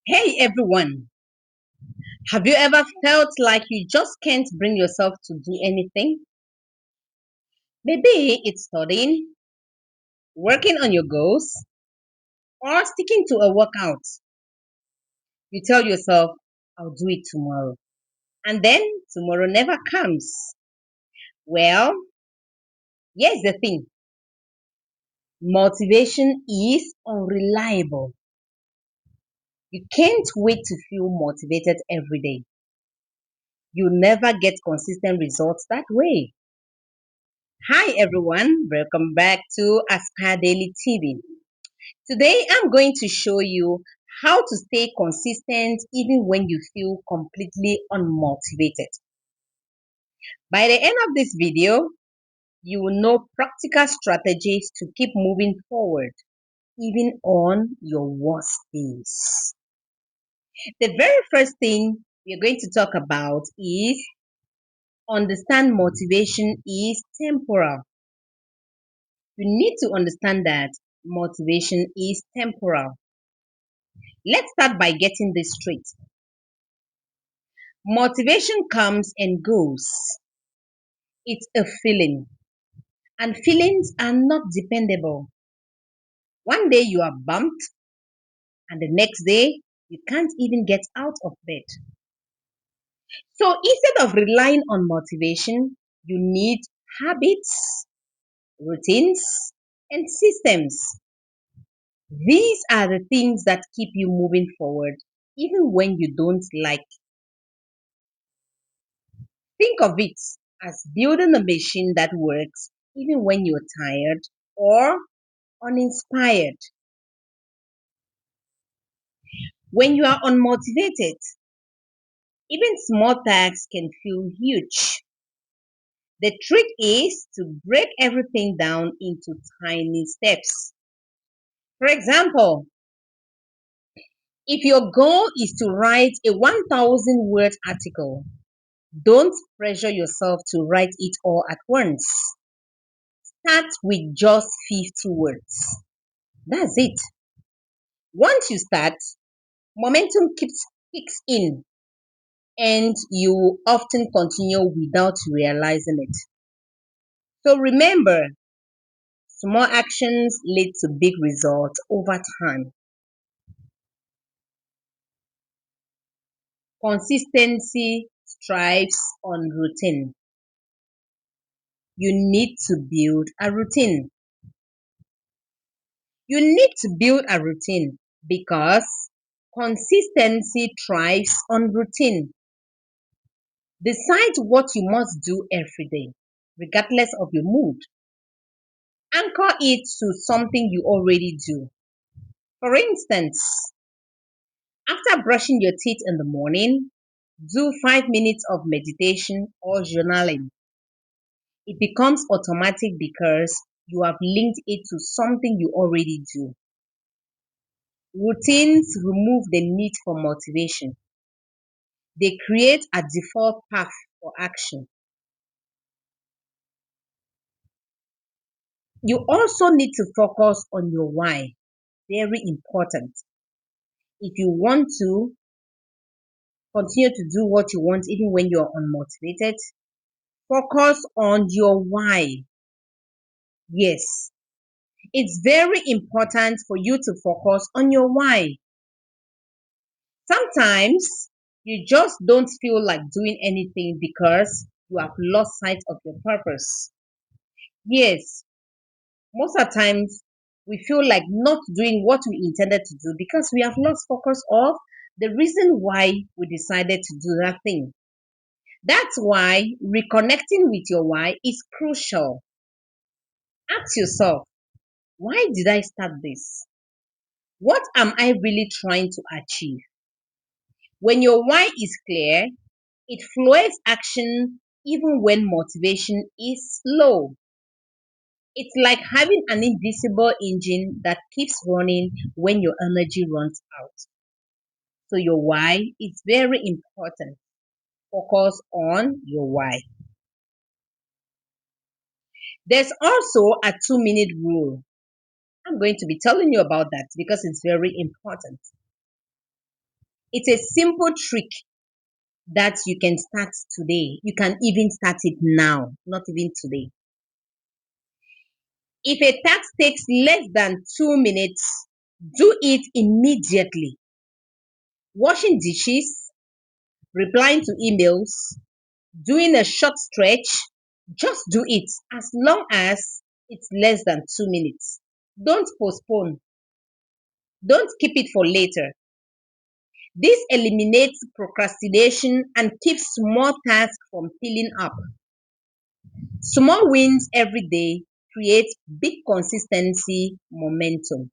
Hey everyone, have you ever felt like you just can't bring yourself to do anything? Maybe it's studying, working on your goals, or sticking to a workout. You tell yourself, I'll do it tomorrow. And then tomorrow never comes. Well, here's the thing, motivation is unreliable. You can't wait to feel motivated every day. You never get consistent results that way. Hi everyone, welcome back to Aspire Daily TV. Today I'm going to show you how to stay consistent even when you feel completely unmotivated. By the end of this video, you will know practical strategies to keep moving forward even on your worst days. The very first thing we're going to talk about is understand motivation is temporal. You need to understand that motivation is temporal. Let's start by getting this straight. Motivation comes and goes. It's a feeling, and feelings are not dependable. One day you are bumped, and the next day you can't even get out of bed. So instead of relying on motivation, you need habits, routines, and systems. These are the things that keep you moving forward, even when you don't like. Think of it as building a machine that works even when you're tired or uninspired. When you are unmotivated, even small tasks can feel huge. The trick is to break everything down into tiny steps. For example, if your goal is to write a 1,000 word article, don't pressure yourself to write it all at once. Start with just 50 words. That's it. Once you start, momentum kicks in and you often continue without realizing it. So remember, small actions lead to big results over time. Consistency strives on routine. You need to build a routine. You need to build a routine because consistency thrives on routine. Decide what you must do every day, regardless of your mood. Anchor it to something you already do. For instance, after brushing your teeth in the morning, do 5 minutes of meditation or journaling. It becomes automatic because you have linked it to something you already do. Routines remove the need for motivation. They create a default path for action. You also need to focus on your why. Very important. If you want to continue to do what you want even when you're unmotivated, focus on your why. Yes, it's very important for you to focus on your why. Sometimes you just don't feel like doing anything because you have lost sight of your purpose. Yes, most of the times we feel like not doing what we intended to do because we have lost focus of the reason why we decided to do that thing. That's why reconnecting with your why is crucial. Ask yourself, why did I start this? What am I really trying to achieve? When your why is clear, it fuels action even when motivation is low. It's like having an invisible engine that keeps running when your energy runs out. So, your why is very important. Focus on your why. There's also a 2 minute rule. I'm going to be telling you about that because it's very important. It's a simple trick that you can start today. You can even start it now, not even today. If a task takes less than 2 minutes, do it immediately. Washing dishes, replying to emails, doing a short stretch, just do it as long as it's less than 2 minutes. Don't postpone. Don't keep it for later. This eliminates procrastination and keeps small tasks from piling up. Small wins every day create big consistency momentum.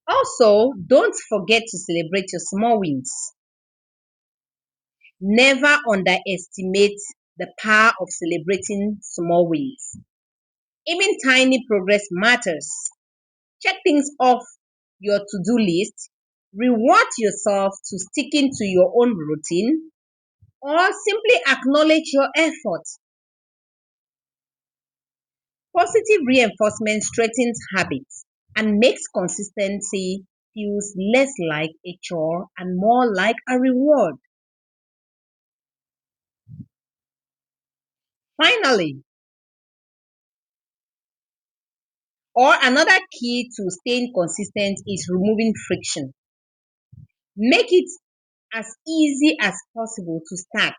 Also, don't forget to celebrate your small wins. Never underestimate the power of celebrating small wins. Even tiny progress matters. Check things off your to-do list, reward yourself to sticking to your own routine, or simply acknowledge your effort. Positive reinforcement strengthens habits and makes consistency feels less like a chore and more like a reward. Finally, or another key to staying consistent is removing friction. Make it as easy as possible to start.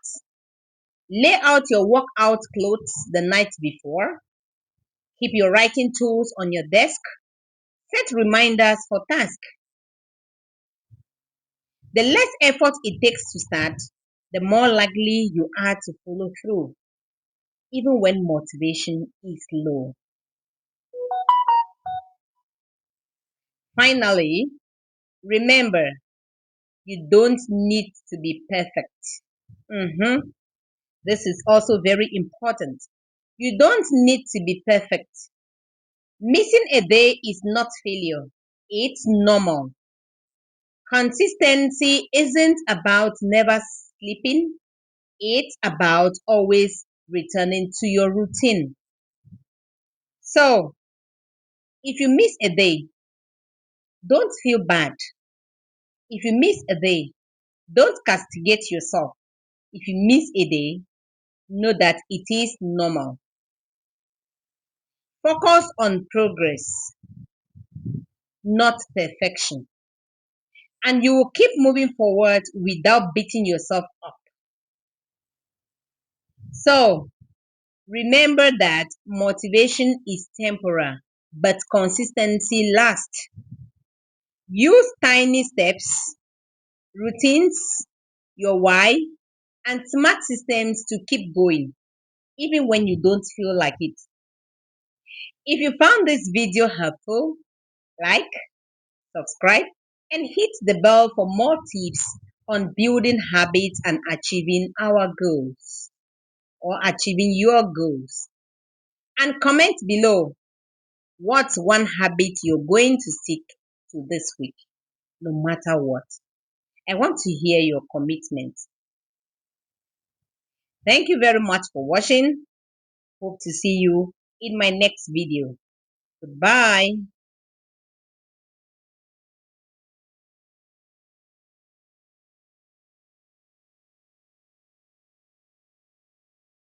Lay out your workout clothes the night before. Keep your writing tools on your desk. Set reminders for tasks. The less effort it takes to start, the more likely you are to follow through, even when motivation is low. Finally, remember, you don't need to be perfect. Mhm. This is also very important. You don't need to be perfect. Missing a day is not failure, it's normal. Consistency isn't about never sleeping, it's about always returning to your routine. So, if you miss a day, don't feel bad. If you miss a day, don't castigate yourself. If you miss a day, know that it is normal. Focus on progress, not perfection. And you will keep moving forward without beating yourself up. So, remember that motivation is temporary, but consistency lasts. Use tiny steps, routines, your why, and smart systems to keep going, even when you don't feel like it. If you found this video helpful, like, subscribe, and hit the bell for more tips on building habits and achieving our goals or achieving your goals. And comment below what's one habit you're going to stick to this week, no matter what. I want to hear your commitment. Thank you very much for watching. Hope to see you in my next video. Goodbye.